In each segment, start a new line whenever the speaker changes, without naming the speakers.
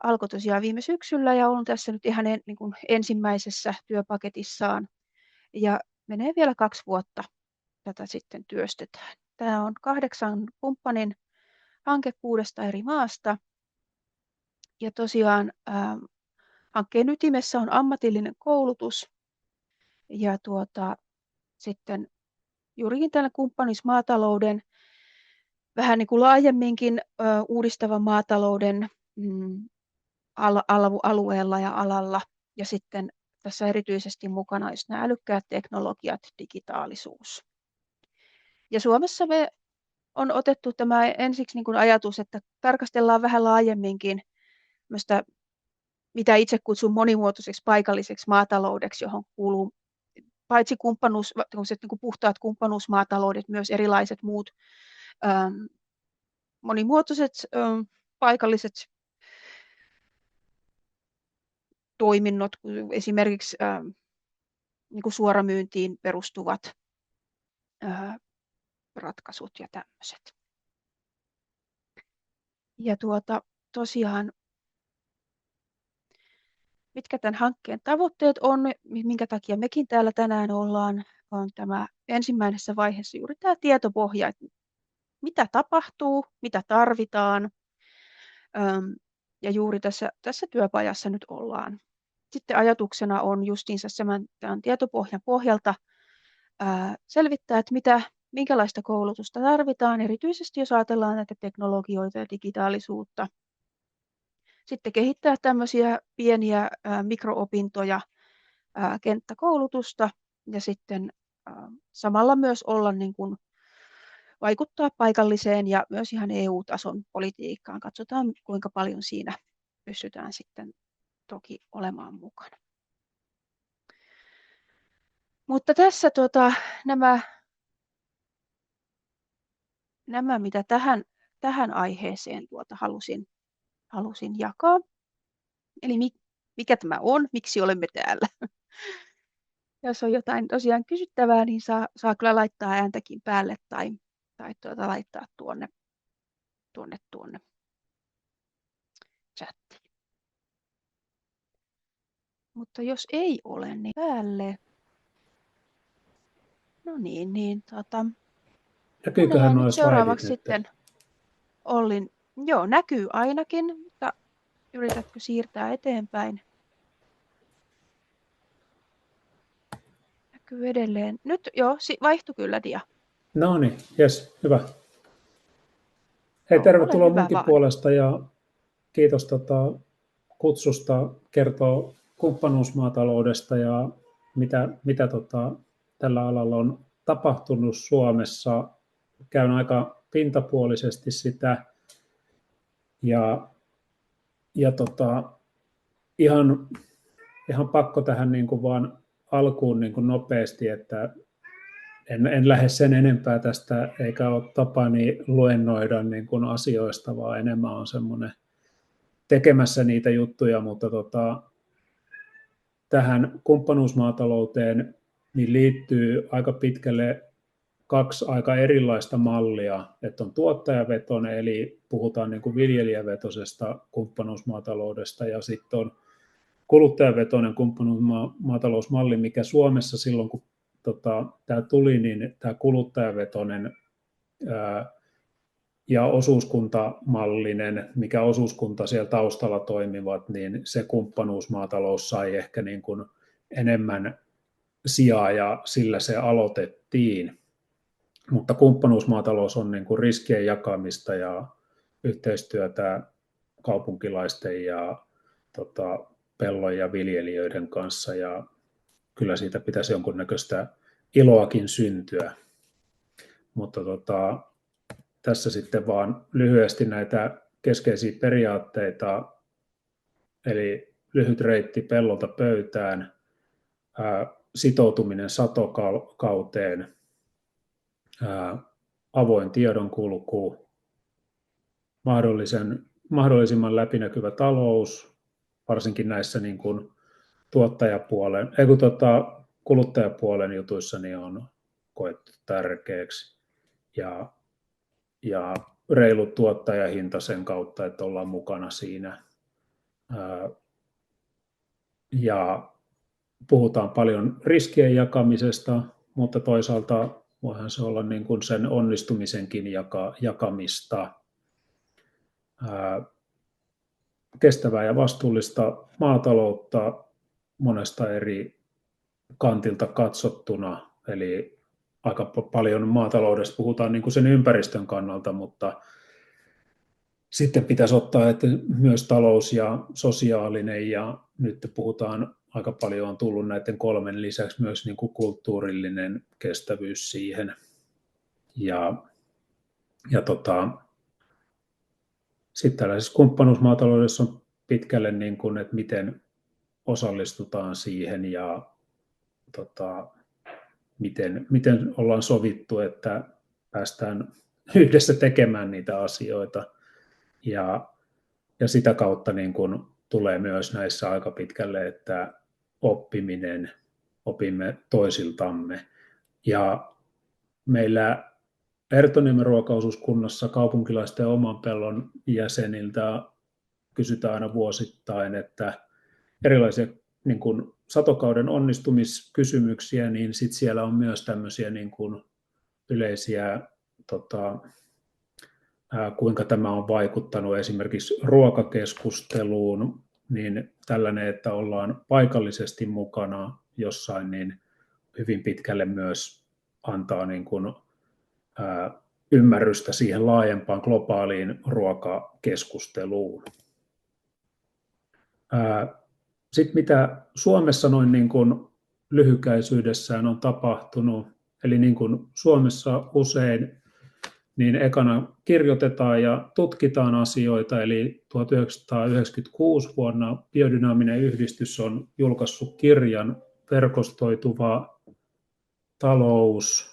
alkoi tosiaan viime syksyllä ja on tässä nyt ihan niin kuin ensimmäisessä työpaketissaan. Ja menee vielä 2 vuotta tätä sitten työstetään. Tämä on 8 kumppanin hanke 6 eri maasta. Ja tosiaan hankkeen ytimessä on ammatillinen koulutus ja sitten juurikin tällä kumppanismaatalouden, vähän niin kuin laajemminkin uudistavan maatalouden alueella ja alalla. Ja sitten tässä erityisesti mukana olisi nämä älykkäät teknologiat, digitaalisuus. Ja Suomessa me on otettu tämä ensiksi niin kuin ajatus, että tarkastellaan vähän laajemminkin mitä itse kutsun monimuotoiseksi paikalliseksi maataloudeksi, johon kuuluu paitsi niin puhtaat kumppanuusmaataloudet, myös erilaiset muut monimuotoiset paikalliset toiminnot, esimerkiksi niin kuin suoramyyntiin perustuvat ratkaisut ja tämmöiset. Ja tosiaan, mitkä tämän hankkeen tavoitteet on, minkä takia mekin täällä tänään ollaan, on tämä ensimmäisessä vaiheessa juuri tämä tietopohja, että mitä tapahtuu, mitä tarvitaan, ja juuri tässä työpajassa nyt ollaan. Sitten ajatuksena on justiinsa tämän tietopohjan pohjalta selvittää, että minkälaista koulutusta tarvitaan, erityisesti jos ajatellaan näitä teknologioita ja digitaalisuutta. Sitten kehittää tämmöisiä pieniä mikroopintoja, kenttäkoulutusta ja sitten samalla myös olla niin kuin vaikuttaa paikalliseen ja myös ihan EU-tason politiikkaan. Katsotaan, kuinka paljon siinä pystytään sitten toki olemaan mukana. Mutta tässä nämä mitä tähän aiheeseen halusin jakaa. Eli mikä tämä on, miksi olemme täällä. Jos on jotain tosiaan kysyttävää, niin saa kyllä laittaa ääntäkin päälle tai laittaa tuonne chattiin. Mutta jos ei ole, niin päälle. No niin.
Näkyyköhän nuo
seuraavaksi
slaidit
sitten Ollin. Joo, näkyy ainakin, mutta yritätkö siirtää eteenpäin? Näkyy edelleen. Nyt joo, vaihtui kyllä dia.
No niin, jes, hyvä. Hei, tervetuloa munkin puolesta ja kiitos kutsusta kertoa kumppanuusmaataloudesta ja mitä tällä alalla on tapahtunut Suomessa. Käyn aika pintapuolisesti sitä ja ihan pakko tähän niin kuin vaan alkuun niin kuin nopeasti, että en lähde sen enempää tästä, eikä ole tapani luennoida niin kuin asioista, vaan enemmän on semmoinen tekemässä niitä juttuja, mutta tähän kumppanuusmaatalouteen niin liittyy aika pitkälle 2 aika erilaista mallia, että on tuottajavetoinen, eli puhutaan niin kuin viljelijävetoisesta kumppanuusmaataloudesta, ja sitten on kuluttajavetoinen kumppanuusmaatalousmalli, mikä Suomessa silloin, kun tämä tuli, niin tämä kuluttajavetoinen ja osuuskuntamallinen, mikä osuuskunta siellä taustalla toimivat, niin se kumppanuusmaatalous sai ehkä niin kuin enemmän sijaa ja sillä se aloitettiin. Mutta kumppanuusmaatalous on niin kuin riskien jakamista ja yhteistyötä kaupunkilaisten ja pellon ja viljelijöiden kanssa, ja kyllä siitä pitäisi jonkunnäköistä iloakin syntyä. Mutta tässä sitten vaan lyhyesti näitä keskeisiä periaatteita, eli lyhyt reitti pellolta pöytään, sitoutuminen satokauteen, avoin tiedonkulku, mahdollisimman läpinäkyvä talous, varsinkin näissä niin kuin kuluttajapuolen jutuissa niin on koettu tärkeäksi, ja reilu tuottajahinta sen kautta, että ollaan mukana siinä. ja puhutaan paljon riskien jakamisesta, mutta toisaalta voihan se olla niin kuin sen onnistumisenkin jakamista. Kestävää ja vastuullista maataloutta monesta eri kantilta katsottuna, eli aika paljon maataloudesta puhutaan niin kuin sen ympäristön kannalta, mutta sitten pitäisi ottaa, että myös talous ja sosiaalinen, ja nyt puhutaan aika paljon, on tullut näiden 3 lisäksi myös niin kuin kulttuurillinen kestävyys siihen. Sitten tällaisessa kumppanuusmaataloudessa on pitkälle, niin kuin, että miten osallistutaan siihen ja miten ollaan sovittu, että päästään yhdessä tekemään niitä asioita. Ja sitä kautta niin kuin tulee myös näissä aika pitkälle, että opimme toisiltamme. Ja meillä Herttoniemen ruokaosuuskunnassa kaupunkilaisten oman pellon jäseniltä kysytään aina vuosittain, että erilaisia niin kuin satokauden onnistumiskysymyksiä, niin sit siellä on myös tämmöisiä niin kuin yleisiä, kuinka tämä on vaikuttanut esimerkiksi ruokakeskusteluun, niin tällainen, että ollaan paikallisesti mukana jossain, niin hyvin pitkälle myös antaa niin kuin, ymmärrystä siihen laajempaan globaaliin ruokakeskusteluun. Sitten mitä Suomessa noin niin kuin lyhykäisyydessään on tapahtunut, eli niin kuin Suomessa usein, niin ekana kirjoitetaan ja tutkitaan asioita, eli 1996 vuonna Biodynaaminen yhdistys on julkaissut kirjan Verkostoituva talous,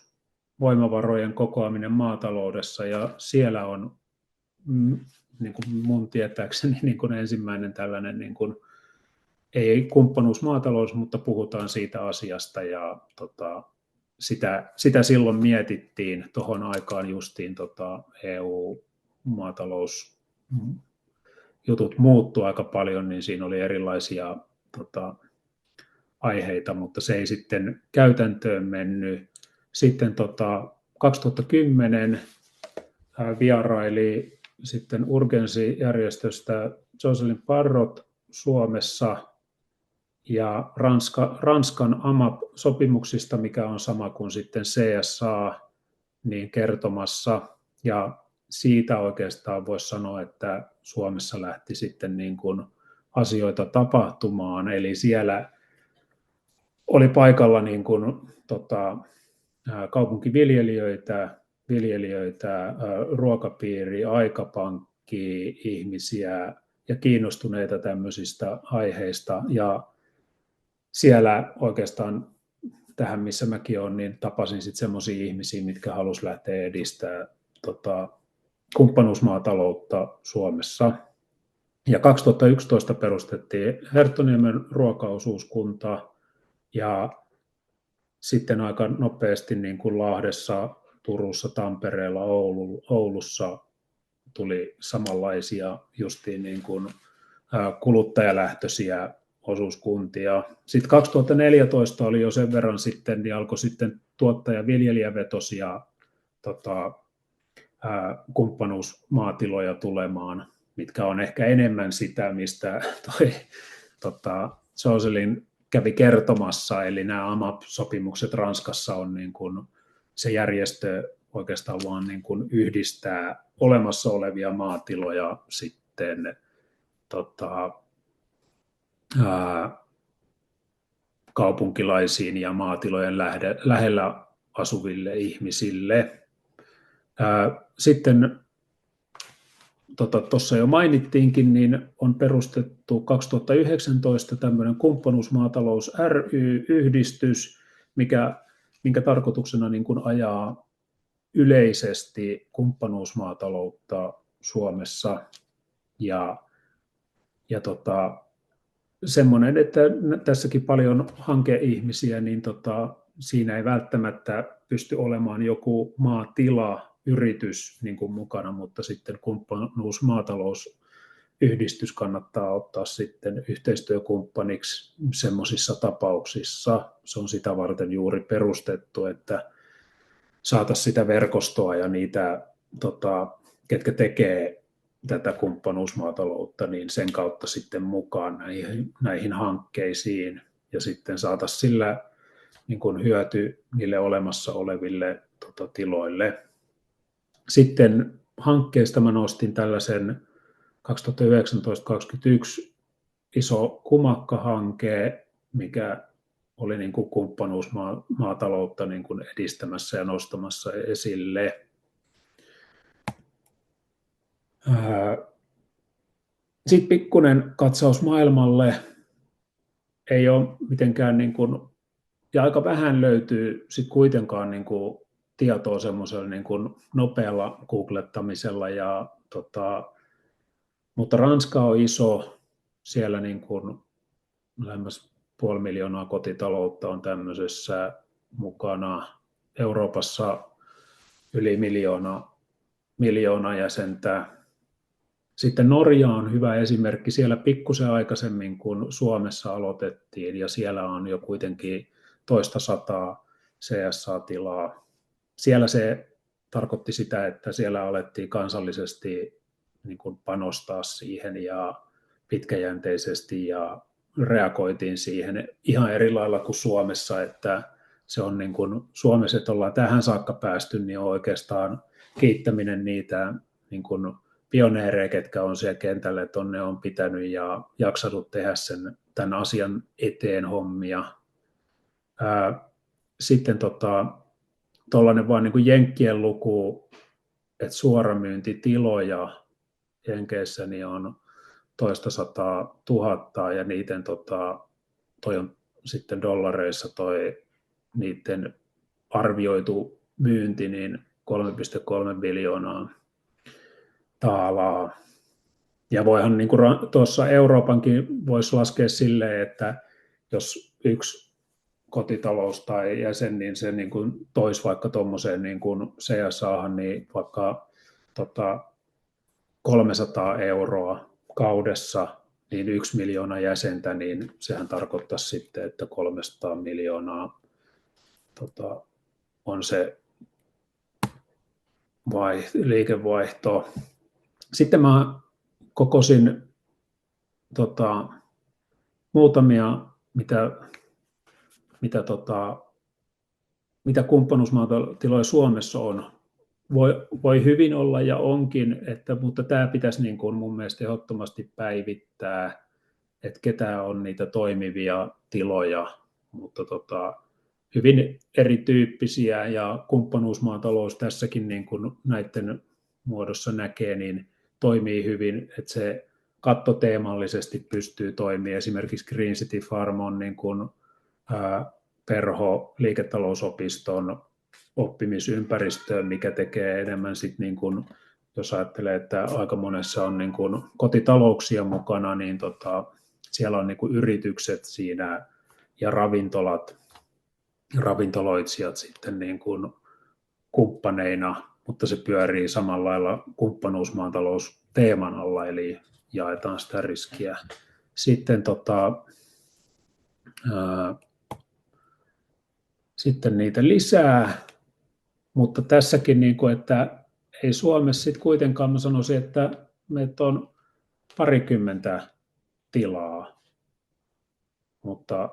voimavarojen kokoaminen maataloudessa, ja siellä on niin kuin mun tietääkseni niin kuin ensimmäinen tällainen, niin kuin, ei kumppanuusmaatalous, mutta puhutaan siitä asiasta, ja sitä silloin mietittiin tuohon aikaan justiin EU-maatalousjutut muuttui aika paljon, niin siinä oli erilaisia aiheita, mutta se ei sitten käytäntöön mennyt. Sitten 2010 vieraili sitten Urgency-järjestöstä Jocelyn Parrot Suomessa ja Ranskan AMAP-sopimuksista, mikä on sama kuin sitten CSA, niin kertomassa. Ja siitä oikeastaan voisi sanoa, että Suomessa lähti sitten niin kuin asioita tapahtumaan. Eli siellä oli paikalla niin kuin, kaupunkiviljelijöitä, ruokapiiri, aikapankki, ihmisiä ja kiinnostuneita tämmöisistä aiheista. Ja siellä oikeastaan tähän, missä mäkin olen, niin tapasin sitten semmoisia ihmisiä, mitkä halusivat lähteä edistämään kumppanuusmaataloutta Suomessa. Ja 2011 perustettiin Herttoniemen ruokaosuuskunta, ja sitten aika nopeasti niin kuin Lahdessa, Turussa, Tampereella, Oulussa tuli samanlaisia justiin niin kuin kuluttajalähtöisiä osuuskuntia. Sitten 2014 oli jo sen verran sitten, niin alkoi sitten tuottaja-viljelijävetoisia kumppanuusmaatiloja tulemaan, mitkä on ehkä enemmän sitä, mistä Jocelyn kävi kertomassa, eli nämä AMAP-sopimukset Ranskassa on niin kuin, se järjestö oikeastaan vaan niin kuin yhdistää olemassa olevia maatiloja sitten kaupunkilaisiin ja maatilojen lähellä asuville ihmisille. Sitten tuossa jo mainittiinkin, niin on perustettu 2019 tämmöinen kumppanuusmaatalous ry-yhdistys, minkä tarkoituksena niin kuin ajaa yleisesti kumppanuusmaataloutta Suomessa. Ja semmoinen, että tässäkin paljon hankeihmisiä, niin siinä ei välttämättä pysty olemaan joku maatila, yritys niin kuin mukana, mutta sitten kumppanuusmaatalous yhdistys kannattaa ottaa sitten yhteistyökumppaniksi semmoisissa tapauksissa. Se on sitä varten juuri perustettu, että saataisiin sitä verkostoa ja niitä, ketkä tekee tätä kumppanuusmaataloutta, niin sen kautta sitten mukaan näihin hankkeisiin ja sitten saataisiin sillä niin kuin hyöty niille olemassa oleville tiloille. Sitten hankkeesta mä nostin tällaisen 2019-2021 iso Kumakka-hanke, mikä oli niin kuin kumppanuusmaataloutta niin kuin edistämässä ja nostamassa esille. Sitten pikkuinen katsaus maailmalle. Ei ole mitenkään, niin kuin, ja aika vähän löytyy sit kuitenkaan niin kuin tietoa semmoisella niin kuin nopealla googlettamisella. Mutta Ranska on iso, siellä niin kuin lähemmäs 500 000 kotitaloutta on tämmöisessä mukana. Euroopassa yli miljoona jäsentä. Sitten Norja on hyvä esimerkki. Siellä pikkusen aikaisemmin kuin Suomessa aloitettiin ja siellä on jo kuitenkin 200 CSA-tilaa. Siellä se tarkoitti sitä, että siellä alettiin kansallisesti niin kuin panostaa siihen ja pitkäjänteisesti ja reagoitiin siihen ihan eri lailla kuin Suomessa, että se on niin kuin Suomessa, että ollaan tähän saakka päästy, niin on oikeastaan kiittäminen niitä niin kuin pioneereja, ketkä on siellä kentällä, että ne on pitänyt ja jaksanut tehdä tämän asian eteen hommia. Sitten tuollainen vaan niin kuin jenkkien luku, että suoramyyntitiloja Jenkeissä niin on 200 000 ja niiden toi on sitten dollareissa niiden arvioitu myynti niin 3,3 biljoonaa taalaa. Ja voihan niin kuin tuossa Euroopankin voisi laskea silleen, että jos yksi kotitalous tai jäsen, niin se niin kuin toisi vaikka tuommoiseen niin kuin CSAhan niin vaikka 300 € kaudessa, niin 1 miljoona jäsentä, niin sehän tarkoittaisi sitten, että 300 miljoonaa on se liikevaihto. Sitten mä kokosin muutamia, mitä kumppanuusmaatiloja Suomessa on. Voi hyvin olla ja onkin, mutta tämä pitäisi niin kuin mun mielestä ehdottomasti päivittää, että ketä on niitä toimivia tiloja, mutta hyvin erityyppisiä ja kumppanuusmaatalous tässäkin niin kuin näiden muodossa näkee, niin toimii hyvin, että se kattoteemallisesti pystyy toimimaan. Esimerkiksi Green City Farm on niin kuin Perho liiketalousopiston oppimisympäristöön, mikä tekee enemmän sit niin kuin, jos ajattelee, että aika monessa on niin kuin kotitalouksia mukana, niin siellä on niin kuin yritykset siinä ja ravintoloitsijat sitten niin kuin kumppaneina, mutta se pyörii samalla lailla kumppanuusmaatalousteeman alla, eli jaetaan sitä riskiä. Sitten sitten niitä lisää, mutta tässäkin, niin kuin, että ei Suomessa sitten kuitenkaan, mä sanoisin, että meitä on 20 tilaa, mutta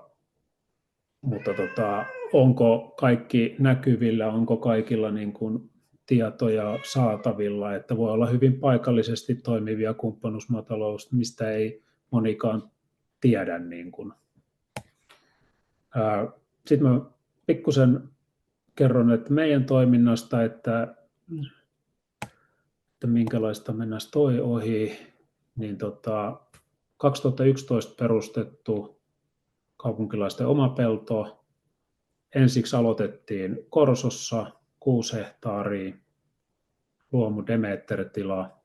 onko kaikki näkyvillä, onko kaikilla niin kuin tietoja saatavilla, että voi olla hyvin paikallisesti toimivia kumppanuusmaatalous, mistä ei monikaan tiedä. Niin kuin. Sitten mä pikkusen kerron, että meidän toiminnasta, että minkälaista mennään toi ohi, niin 2011 perustettu kaupunkilaisten oma pelto. Ensiksi aloitettiin Korsossa 6 hehtaaria, luomu Demeter-tila.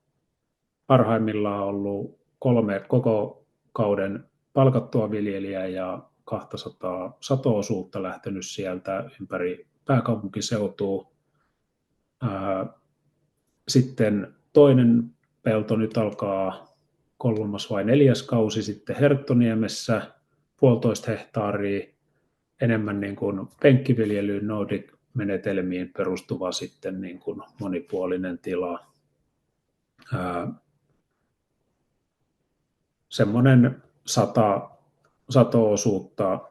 Parhaimmillaan on ollut 3 koko kauden palkattua viljelijää ja 200 sato-osuutta lähtenyt sieltä ympäri pääkaupunkiseutua. Sitten toinen pelto nyt alkaa 3. vai 4. kausi sitten Herttoniemessä, 1,5 hehtaaria, enemmän niin kuin penkkiviljelyyn Nordic-menetelmiin perustuva sitten niin kuin monipuolinen tila. Semmoinen 100 sato-osuutta,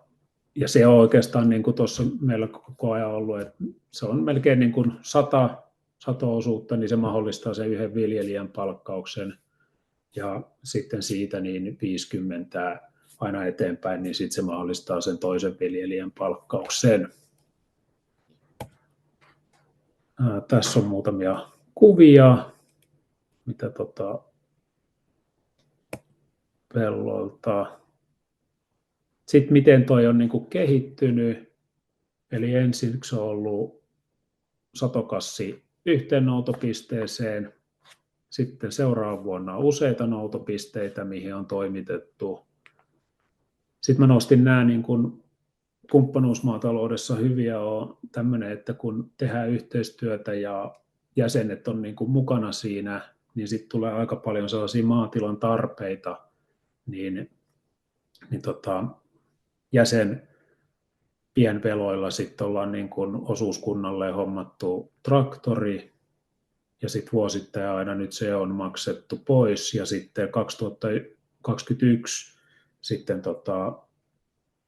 ja se on oikeastaan niin kuin tuossa meillä koko ajan ollut, että se on melkein niin kuin 100 sato-osuutta, niin se mahdollistaa sen yhden viljelijän palkkauksen, ja sitten siitä niin 50 aina eteenpäin, niin sitten se mahdollistaa sen toisen viljelijän palkkauksen. Tässä on muutamia kuvia, mitä pellolta. Sitten miten toi on niin kuin kehittynyt, eli ensiksi on ollut satokassi yhteen noutopisteeseen, sitten seuraavana vuonna useita noutopisteitä, mihin on toimitettu. Sitten mä nostin nämä niin kuin kumppanuusmaataloudessa hyviä on tämmöinen, että kun tehdään yhteistyötä ja jäsenet on niin kuin mukana siinä, niin sitten tulee aika paljon sellaisia maatilan tarpeita, niin jäsen pienveloilla sitten ollaan niin kuin osuuskunnalle hommattu traktori, ja sitten vuosittain aina nyt se on maksettu pois, ja sitten 2021 sitten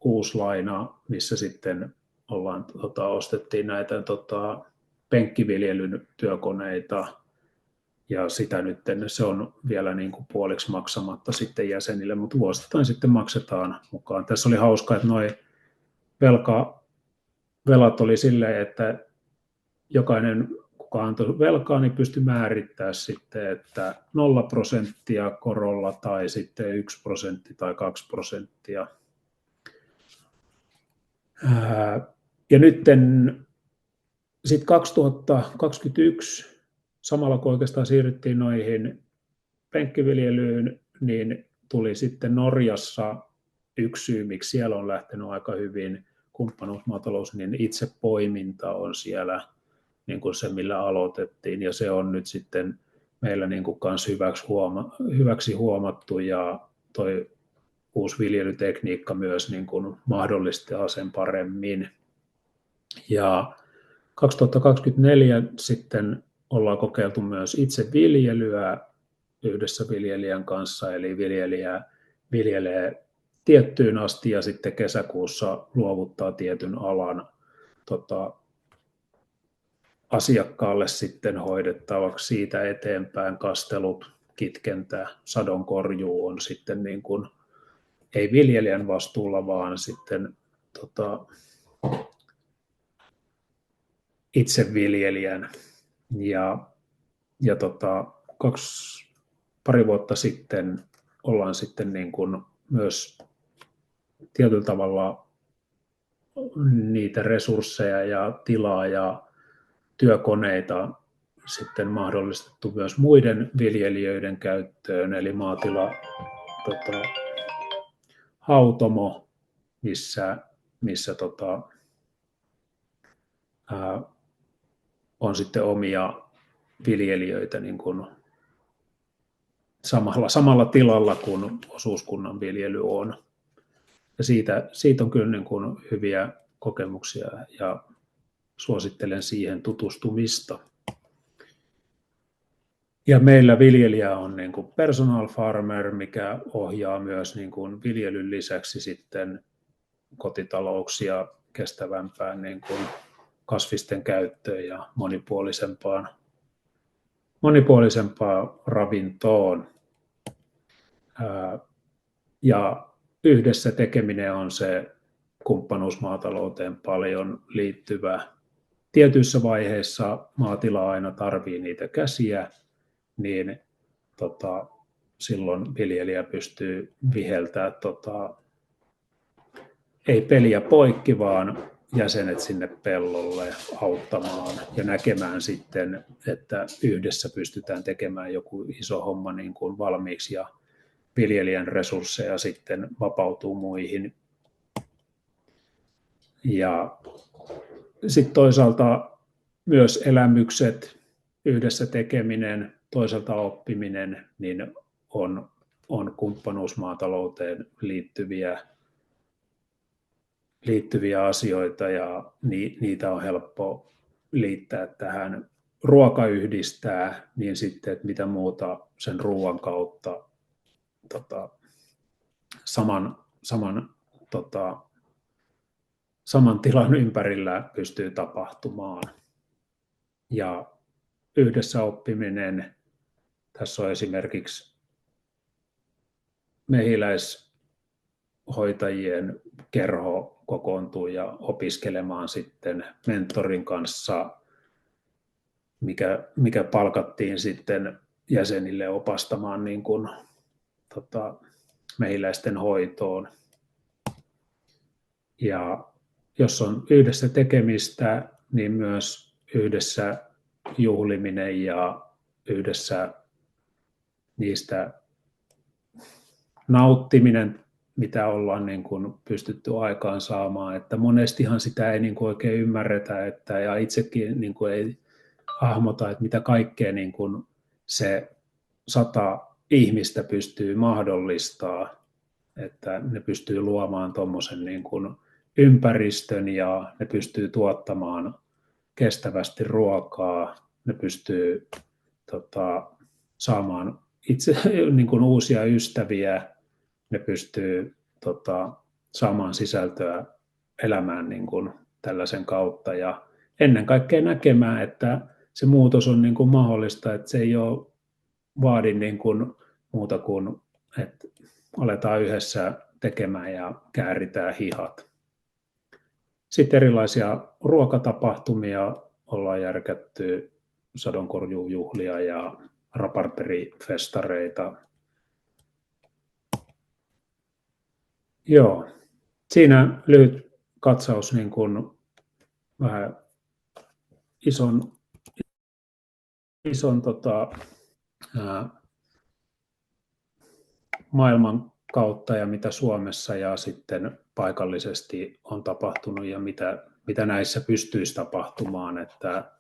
uusi laina, missä sitten ostettiin näitä penkkiviljelyn työkoneita, ja sitä nyt se on vielä niin kuin puoliksi maksamatta sitten jäsenille, mutta vuosittain sitten maksetaan mukaan. Tässä oli hauska, että nuo velat oli silleen, että jokainen, kuka antoi velkaa, niin pystyi määrittämään sitten, että 0% korolla tai sitten 1% tai 2%. Ja nyt sitten 2021, samalla kun oikeastaan siirryttiin noihin penkkiviljelyyn, niin tuli sitten Norjassa yksi syy, miksi siellä on lähtenyt aika hyvin kumppanuusmaatalous, niin itse poiminta on siellä niin kuin se, millä aloitettiin, ja se on nyt sitten meillä niin kuin kans hyväksi huomattu, ja toi uusi viljelytekniikka myös niin kuin mahdollistaa sen paremmin. Ja 2024 sitten ollaan kokeiltu myös itse viljelyä yhdessä viljelijän kanssa, eli viljelijä viljelee tiettyyn asti ja sitten kesäkuussa luovuttaa tietyn alan asiakkaalle sitten hoidettavaksi, siitä eteenpäin kastelut, kitkentä, sadonkorjuu on sitten niin kuin, ei viljelijän vastuulla, vaan sitten itse viljelijän. Ja pari vuotta sitten ollaan sitten niin kuin myös tietyllä tavalla niitä resursseja ja tilaa ja työkoneita sitten mahdollistettu myös muiden viljelijöiden käyttöön, eli maatila hautomo, missä on sitten omia viljelijöitä niin kuin samalla tilalla kuin osuuskunnan viljely on. Ja siitä on kyllä niin kuin hyviä kokemuksia ja suosittelen siihen tutustumista. Ja meillä viljelijä on niin kuin personal farmer, mikä ohjaa myös niin kuin viljelyn lisäksi sitten kotitalouksia kestävämpään niin kuin kasvisten käyttöön ja monipuolisempaan ravintoon. Ja yhdessä tekeminen on se kumppanuusmaatalouteen paljon liittyvä. Tietyissä vaiheissa maatila aina tarvii niitä käsiä, niin silloin viljelijä pystyy viheltämään ei peliä poikki, vaan jäsenet sinne pellolle auttamaan ja näkemään sitten, että yhdessä pystytään tekemään joku iso homma niin kuin valmiiksi ja viljelijän resursseja sitten vapautuu muihin. Ja sitten toisaalta myös elämykset, yhdessä tekeminen, toisaalta oppiminen, niin on on kumppanuusmaatalouteen liittyviä asioita ja niitä on helppo liittää tähän. Ruoka yhdistää, niin sitten, että mitä muuta sen ruoan kautta saman tilan ympärillä pystyy tapahtumaan. Ja yhdessä oppiminen, tässä on esimerkiksi mehiläishoitajien kerho kokoontuu ja opiskelemaan sitten mentorin kanssa, mikä palkattiin sitten jäsenille opastamaan niin kuin, mehiläisten hoitoon. Ja jos on yhdessä tekemistä, niin myös yhdessä juhliminen ja yhdessä niistä nauttiminen, mitä ollaan niin kuin pystytty aikaan saamaan. Että monestihan sitä ei niin kuin oikein ymmärretä, ja itsekin niin kuin ei hahmota, että mitä kaikkea niin kuin se 100 ihmistä pystyy mahdollistaa, että ne pystyy luomaan tuommoisen niin kuin ympäristön ja ne pystyy tuottamaan kestävästi ruokaa, ne pystyy saamaan itse niin kuin uusia ystäviä, ne pystyy saamaan sisältöä elämään niin kuin tällaisen kautta ja ennen kaikkea näkemään, että se muutos on niin kuin mahdollista, että se ei ole vaadi niin kuin muuta kuin, että aletaan yhdessä tekemään ja kääritään hihat. Sitten erilaisia ruokatapahtumia ollaan järkätty, sadonkorjuujuhlia ja raparterifestareita. Joo, siinä lyhyt katsaus niin kuin vähän ison maailman kautta ja mitä Suomessa ja sitten paikallisesti on tapahtunut ja mitä näissä pystyisi tapahtumaan. Että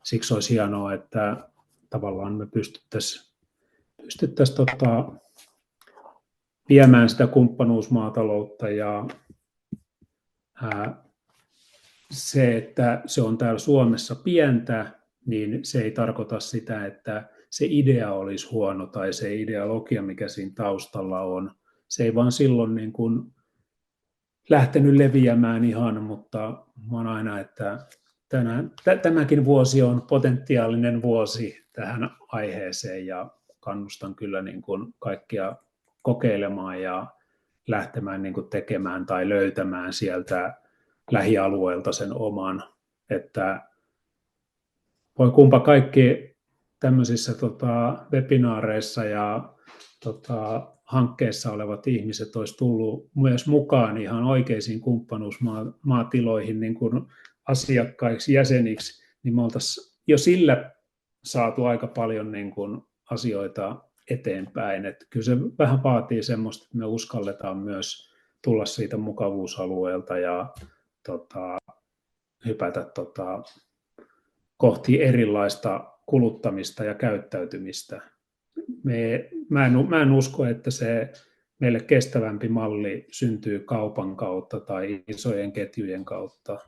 siksi olisi hienoa, että tavallaan me pystyttäisiin viemään sitä kumppanuusmaataloutta ja se, että se on täällä Suomessa pientä, niin se ei tarkoita sitä, että se idea olisi huono tai se ideologia, mikä siinä taustalla on. Se ei vaan silloin niin kuin lähtenyt leviämään ihan, mutta mä oon aina, että tämäkin vuosi on potentiaalinen vuosi tähän aiheeseen ja kannustan kyllä niin kuin kaikkia kokeilemaan ja lähtemään niin kuin tekemään tai löytämään sieltä lähialueelta sen oman, että voi kumpa kaikki tämmöisissä webinaareissa ja hankkeessa olevat ihmiset olisi tullut myös mukaan ihan oikeisiin kumppanuusmaatiloihin niin kuin asiakkaiksi, jäseniksi, niin me oltaisiin jo sillä saatu aika paljon niin kuin asioita eteenpäin. Että kyllä se vähän vaatii semmoista, että me uskalletaan myös tulla siitä mukavuusalueelta ja hypätä kohti erilaista kuluttamista ja käyttäytymistä. Mä en usko, että se meille kestävämpi malli syntyy kaupan kautta tai isojen ketjujen kautta.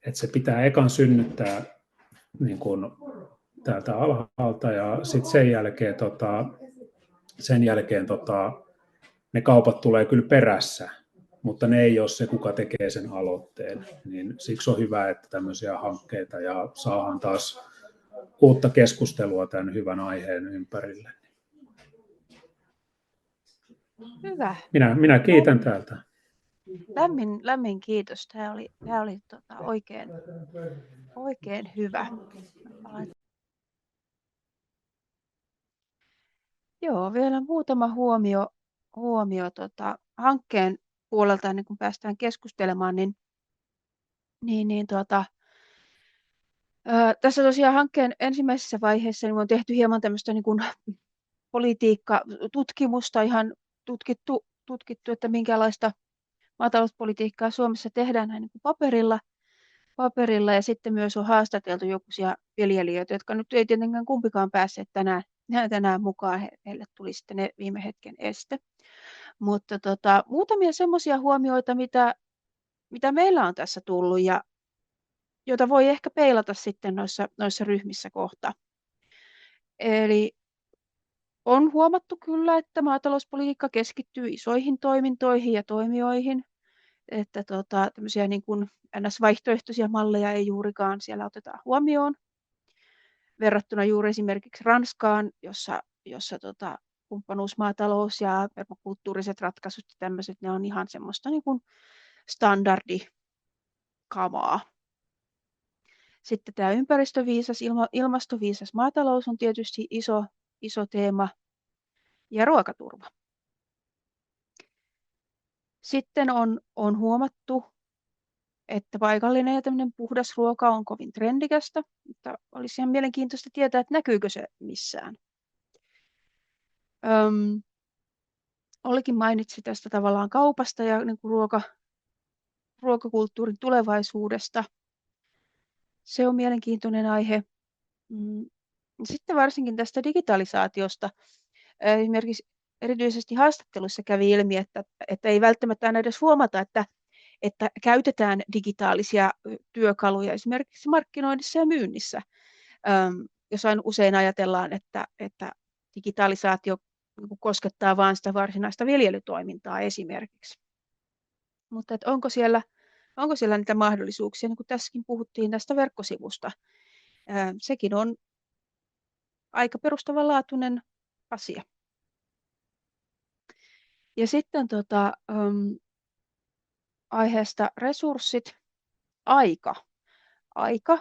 Että se pitää ekan synnyttää niin kuin täältä alhaalta ja sitten sen jälkeen ne kaupat tulee kyllä perässä, mutta ne ei ole se, kuka tekee sen aloitteen. Niin siksi on hyvä, että tämmöisiä hankkeita ja saadaan taas uutta keskustelua tämän hyvän aiheen ympärille.
Hyvä.
Minä kiitän täältä.
Lämmin kiitos. Tämä oli oikein hyvä. Joo, vielä muutama huomio hankkeen puolelta ennen kuin päästään keskustelemaan, tässä tosiaan hankkeen ensimmäisessä vaiheessa niin on tehty hieman tämmöistä niin kuin politiikkatutkimusta, ihan tutkittu, että minkälaista maatalouspolitiikkaa Suomessa tehdään näin niin kuin paperilla ja sitten myös on haastateltu jokuisia viljelijöitä, jotka nyt ei tietenkään kumpikaan päässeet tänään tänään mukaan. Heille tuli sitten ne viime hetken este. Mutta muutamia semmoisia huomioita, mitä meillä on tässä tullut ja joita voi ehkä peilata sitten noissa ryhmissä kohta. Eli on huomattu kyllä, että maatalouspolitiikka keskittyy isoihin toimintoihin ja toimijoihin, että tämmöisiä niin kuin NS-vaihtoehtoisia malleja ei juurikaan siellä oteta huomioon, verrattuna juuri esimerkiksi Ranskaan, jossa kumppanuusmaatalous ja permakulttuuriset ratkaisut ja tämmöiset, ne on ihan semmoista niin kuin standardikamaa. Sitten tämä ympäristöviisas, ilmastoviisas maatalous on tietysti iso teema, ja ruokaturva. Sitten on huomattu, että paikallinen ja tämmöinen puhdas ruoka on kovin trendikästä, mutta olisi ihan mielenkiintoista tietää, että näkyykö se missään. Ollikin mainitsi tästä tavallaan kaupasta ja niin kuin ruokakulttuurin tulevaisuudesta. Se on mielenkiintoinen aihe. Sitten varsinkin tästä digitalisaatiosta. Esimerkiksi erityisesti haastattelussa kävi ilmi, että ei välttämättä aina edes huomata, että käytetään digitaalisia työkaluja esimerkiksi markkinoinnissa ja myynnissä. Jos usein ajatellaan, että digitalisaatio koskettaa vain sitä varsinaista viljelytoimintaa esimerkiksi. Mutta että onko siellä niitä mahdollisuuksia, niin kuin tässäkin puhuttiin tästä verkkosivusta. Sekin on aika perustavanlaatuinen asia. Ja sitten aiheesta resurssit, aika. Aika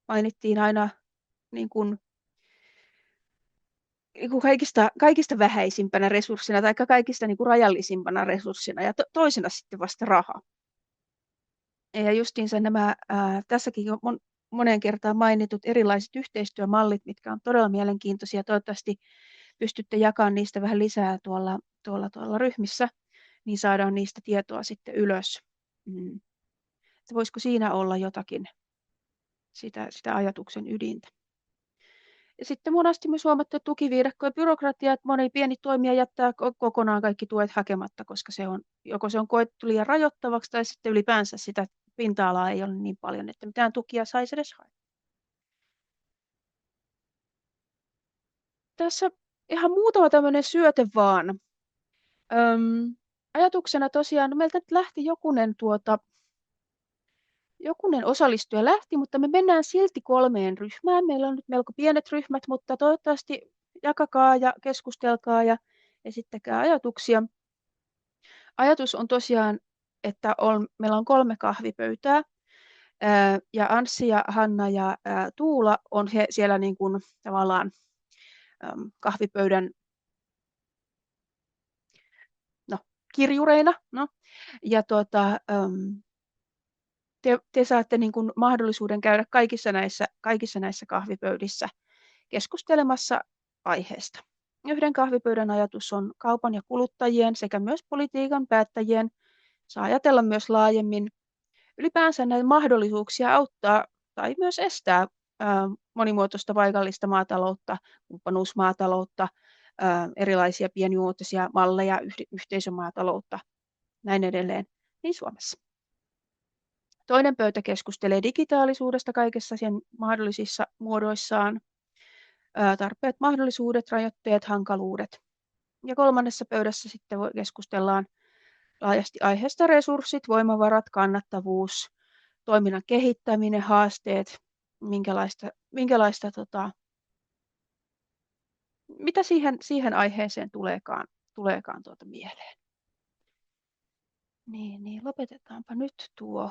mainittiin aina niin kuin kaikista vähäisimpänä resurssina tai kaikista niin kuin rajallisimpana resurssina ja toisena sitten vasta raha. Ja justiinsa nämä tässäkin on moneen kertaan mainitut erilaiset yhteistyömallit, mitkä on todella mielenkiintoisia. Toivottavasti pystytte jakamaan niistä vähän lisää tuolla ryhmissä, niin saadaan niistä tietoa sitten ylös. Että voisiko siinä olla jotakin sitä ajatuksen ydintä. Ja sitten monasti myös huomattu tukiviidakko ja byrokratia, että moni pieni toimija jättää kokonaan kaikki tuet hakematta, koska joko se on koettu liian rajoittavaksi tai sitten ylipäänsä sitä pinta-alaa ei ole niin paljon, että mitään tukia saisi edes haeta. Tässä ihan muutama tämmöinen syöte vaan. Ajatuksena tosiaan, meiltä nyt lähti jokunen osallistuja lähti, mutta me mennään silti 3 ryhmään. Meillä on nyt melko pienet ryhmät, mutta toivottavasti jakakaa ja keskustelkaa ja esittäkää ajatuksia. Ajatus on tosiaan, että meillä on 3 kahvipöytää. Ja Anssi ja Hanna ja Tuula on siellä niin kuin tavallaan kahvipöydän kirjureina. Ja te saatte niin kuin mahdollisuuden käydä kaikissa näissä kahvipöydissä keskustelemassa aiheesta. Yhden kahvipöydän ajatus on kaupan ja kuluttajien sekä myös politiikan päättäjien saa ajatella myös laajemmin ylipäänsä näitä mahdollisuuksia auttaa tai myös estää monimuotoista paikallista maataloutta, kumppanuusmaataloutta, erilaisia pienimuotoisia malleja, yhteisömaataloutta, näin edelleen, niin Suomessa. Toinen pöytä keskustelee digitaalisuudesta kaikissa sen mahdollisissa muodoissaan, tarpeet, mahdollisuudet, rajoitteet, hankaluudet. Ja kolmannessa pöydässä sitten keskustellaan laajasti aiheesta resurssit, voimavarat, kannattavuus, toiminnan kehittäminen, haasteet, mitä siihen aiheeseen tuleekaan mieleen. Niin, lopetetaanpa nyt tuo